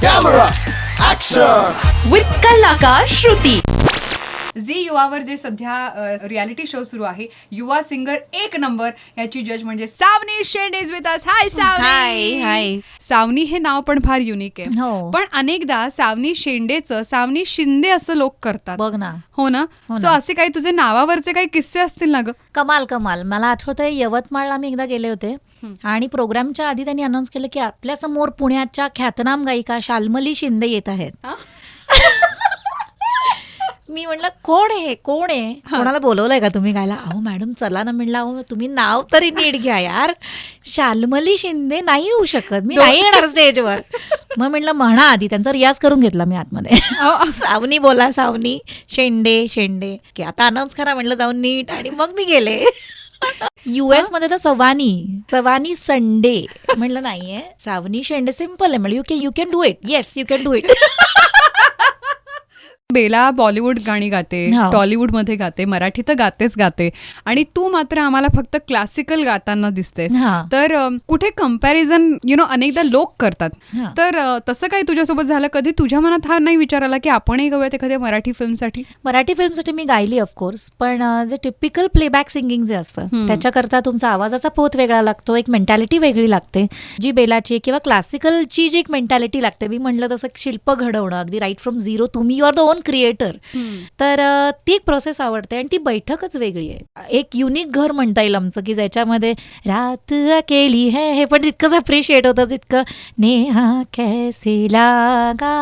Camera action with कलाकार Shruti. Zee युवावर जे सध्या रियालिटी शो सुरू आहे, युवा सिंगर एक नंबर, याची जज म्हणजे सावनी शेंडे इज विथ अस. हाय सावनी. हाय. सावनी हे नाव पण फार युनिक आहे. हो. पण अनेकदा सावनी शेंडेचं सावनी शिंदे असं लोक करतात. बघ ना. हो ना. सो असे काही तुझे नावावरचे काही किस्से असतील ना ग? कमाल. मला आठवतंय यवतमाळला मी एकदा गेले होते आणि प्रोग्रामच्या आधी त्यांनी अनाऊन्स केलं की आपल्या समोर पुण्याच्या ख्यातनाम गायिका शाल्मली शिंदे येत आहेत. मी म्हणलं कोण आहे कोणाला बोलवलंय का तुम्ही गायला? अहो मॅडम चला ना. म्हणलं अहो तुम्ही नाव तरी नीट घ्या यार, शाल्मली शिंदे नाही येऊ शकत, मी नाही येणार स्टेजवर. मग म्हणलं म्हणा आधी. त्यांचा रियाज करून घेतला मी आतमध्ये. सावनी बोला, सावनी शेंडे की आता अनाऊन्स करा म्हटलं जाऊन नीट, आणि मग मी गेले. US मध्ये तर सवानी संडे म्हणलं नाहीये, सावनी शेंडे सिम्पल आहे. म्हणलं you can do it. Yes you can do it. Bela Bollywood गाणी गाते, टॉलिवूड मध्ये गाते, मराठी तर गाते, आणि तू मात्र आम्हाला फक्त क्लासिकल गाताना दिसतेस. तर कुठे कम्पॅरिझन अनेकदा लोक करतात. तर तसं काही तुझ्यासोबत झालं कधी? तुझ्या मनात हा नाही विचार आला की आपणही गाऊयात एखाद्या मराठी फिल्मसाठी मी गायली ऑफकोर्स, पण जे टिपिकल प्लेबॅक सिंगिंग जे असतं त्याच्याकरता तुमचा आवाजाचा पोत वेगळा लागतो, एक मेंटॅलिटी वेगळी लागते जी बेलाची किंवा क्लासिकलची जी एक मेंटॅलिटी लागते. मी म्हणलं तसं शिल्प घडवणं अगदी राईट फ्रॉम झिरो. तुम्ही you are the own creator. तर ती एक प्रोसेस आवडते आणि ती बैठकच वेगळी आहे. एक युनिक घर म्हणता येईल आमचं की ज्याच्यामध्ये रात अकेली है हे पण तितकंच अप्रिशिएट होतं जितकं नेहा कैसे लागा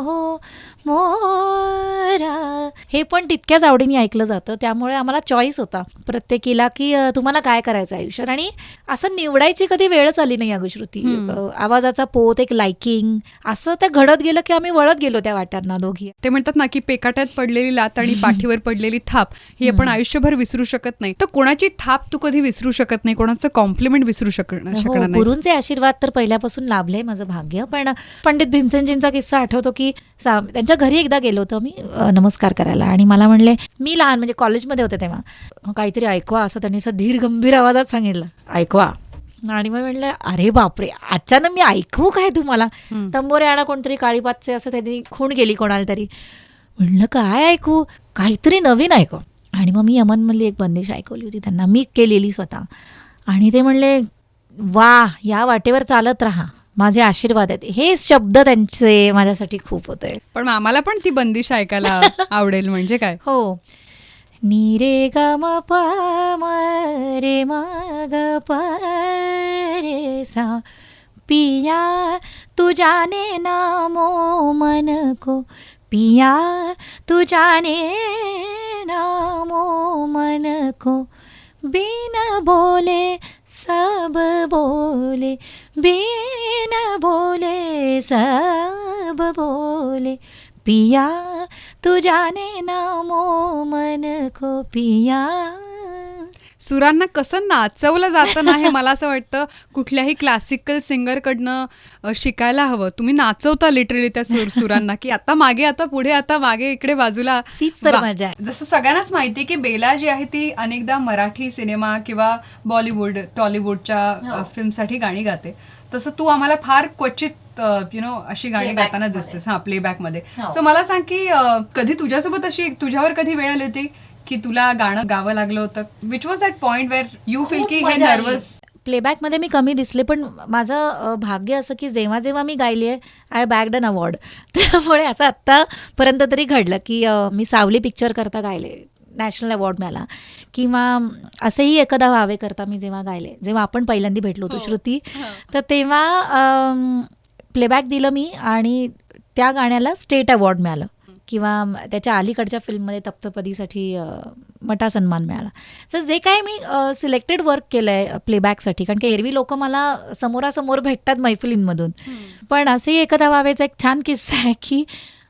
हो मोरा हे पण तितक्याच आवडीने ऐकलं जातं. त्यामुळे आम्हाला चॉईस होता प्रत्येकीला की तुम्हाला काय करायचं आयुष्यात, आणि असं निवडायची कधी वेळच आली नाही अगं श्रुती. आवाजाचा पोत, एक लाइकिंग असं त्या घडत गेलं की आम्ही वळत गेलो त्या वाटांना दोघी. ते म्हणतात ना की पेकाट्यात पडलेली लात आणि पाठीवर पडलेली थाप ही आपण आयुष्यभर विसरू शकत नाही. तर कोणाची थाप तू कधी विसरू शकत नाही, कोणाचं कॉम्प्लिमेंट विसरू शकणार नाही. गुरूंचे आशीर्वाद तर पहिल्यापासून लाभले, माझं भाग्य. पण पंडित भीमसेनजींचा किस्सा आठवतो की त्यांच्या घरी एकदा गेलो होतो मी नमस्कार करायला, आणि मला म्हणले, मी लहान म्हणजे कॉलेजमध्ये होते तेव्हा, काहीतरी ऐकवा असं त्यांनी असं धीर गंभीर आवाजात सांगितलं, ऐकवा. आणि मग म्हणलं अरे बापरे, अचानक मी ऐकवू काय तुम्हाला? तंबोरे आणा कोणतरी काळीपातचे असं त्यांनी खूण केली कोणाला तरी. म्हणलं काय ऐकू, काहीतरी नवीन ऐकव. आणि मग मी यमनमधली एक बंदिश ऐकवली होती त्यांना, मी केलेली स्वतः. आणि ते म्हणले वा, या वाटेवर चालत राहा, माझे आशीर्वाद आहेत. हे शब्द त्यांचे माझ्यासाठी खूप होते. पण आम्हाला पण ती बंदिश ऐकायला आवडेल. म्हणजे काय? हो. नी रे ग म प म रे म ग प रे सा, पिया तू जाने ना मो मन को, पिया तू जाने ना मो मन को, बिन बोले सब बोले, बिन बोले सब बोले, पिया तू जाने ना मो मन को, पिया. सुरांना कसं नाचवलं जातं ना हे मला असं वाटतं कुठल्याही क्लासिकल सिंगरकडनं शिकायला हवं. तुम्ही नाचवता लिटरली त्या सुरांना की आता मागे, आता पुढे, आता मागे, इकडे बाजूला. तीच तर मजा आहे. जसं सगळ्यांनाच माहिती की बेला जी आहे ती अनेकदा मराठी सिनेमा किंवा बॉलिवूड टॉलिवूडच्या फिल्मसाठी गाणी गाते. तसं तू आम्हाला फार क्वचित अशी गाणी गाताना दिसतेस प्लेबॅक मध्ये. सो मला सांग की कधी तुझ्यासोबत अशी तुझ्यावर कधी वेळ आली होती की तुला गाणं गावं लागलं होतं? Which was that point where you feel की हे नर्वस? प्लेबॅकमध्ये मी कमी दिसले, पण माझं भाग्य असं की जेव्हा मी गायली आहे आय बॅग्ड अन अवॉर्ड. त्यामुळे असं आत्तापर्यंत तरी घडलं की मी सावली पिक्चर करता गायले, नॅशनल अवॉर्ड मिळाला. किंवा असंही एकदा व्हावे करता मी जेव्हा गायले, जेव्हा आपण पहिल्यांदा भेटलो होतो श्रुती, तर तेव्हा प्लेबॅक दिलं मी आणि त्या गाण्याला स्टेट अवॉर्ड मिळालं. किंवा त्याच्या अलीकडच्या फिल्ममध्ये तप्तपदीसाठी मोठा सन्मान मिळाला. तर जे काय मी सिलेक्टेड वर्क केलं आहे प्लेबॅकसाठी, कारण की एरवी लोक मला समोरासमोर भेटतात मैफिलींमधून, पण असंही एखादा व्हावेचा एक छान किस्सा आहे की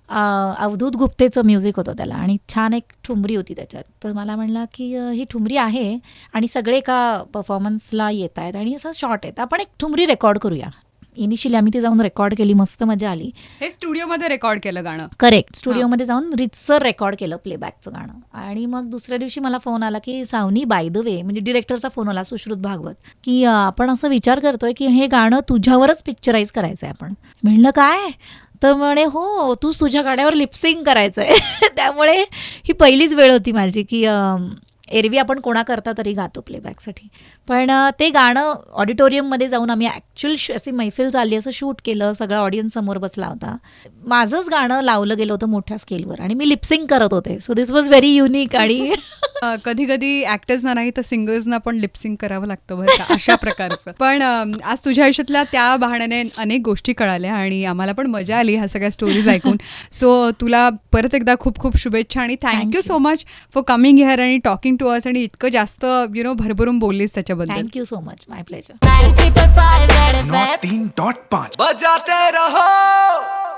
अवधूत गुप्तेचं म्युझिक होतं त्याला, आणि छान एक ठुमरी होती त्याच्यात. तर मला म्हणला की ही ठुमरी आहे आणि सगळे एका परफॉर्मन्सला येत आहेत आणि असं शॉर्ट आहेत, आपण एक ठुमरी रेकॉर्ड करूया. इनिशियली आम्ही ती जाऊन रेकॉर्ड केली, मस्त मजा आली. हे स्टुडिओमध्ये रेकॉर्ड केलं गाणं? करेक्ट, स्टुडिओमध्ये जाऊन रितसर रेकॉर्ड केलं प्लेबॅकचं गाणं. आणि मग दुसऱ्या दिवशी मला फोन आला की सावनी, बाय द वे, म्हणजे डिरेक्टरचा फोन आला सुश्रुत भागवत, की आपण असं विचार करतोय की हे गाणं तुझ्यावरच पिक्चराईज करायचं आहे आपण. म्हणलं काय? तर म्हणे हो, तूच तुझ्या गाण्यावर लिपसिंग करायचंय. त्यामुळे ही पहिलीच वेळ होती माझी की एरवी आपण कोणाकरता तरी गातो प्लेबॅकसाठी, पण ते गाणं ऑडिटोरियममध्ये जाऊन आम्ही ॲक्च्युअल अशी मैफिल झाली, असं शूट केलं, सगळा ऑडियन्स समोर बसला होता, माझंच गाणं लावलं गेलं होतं मोठ्या स्केलवर आणि मी लिपसिंग करत होते. So this was very unique. आणि कधी कधी ऍक्टर्सना नाही तर सिंगर्सना पण लिपसिंग करावं लागतं बरं का, अशा प्रकारचं. पण आज तुझ्या आयुष्यातल्या त्या बहाण्याने अनेक गोष्टी कळाल्या आणि आम्हाला पण मजा आली ह्या सगळ्या स्टोरीज ऐकून. सो तुला परत एकदा खूप खूप शुभेच्छा आणि thank you so much for coming here आणि टॉकिंग टू अस आणि इतकं जास्त भरभरून बोललीस त्याच्याबद्दल. थँक्यू सो मच, माय प्लेजर. 93.5 बजाते रहो.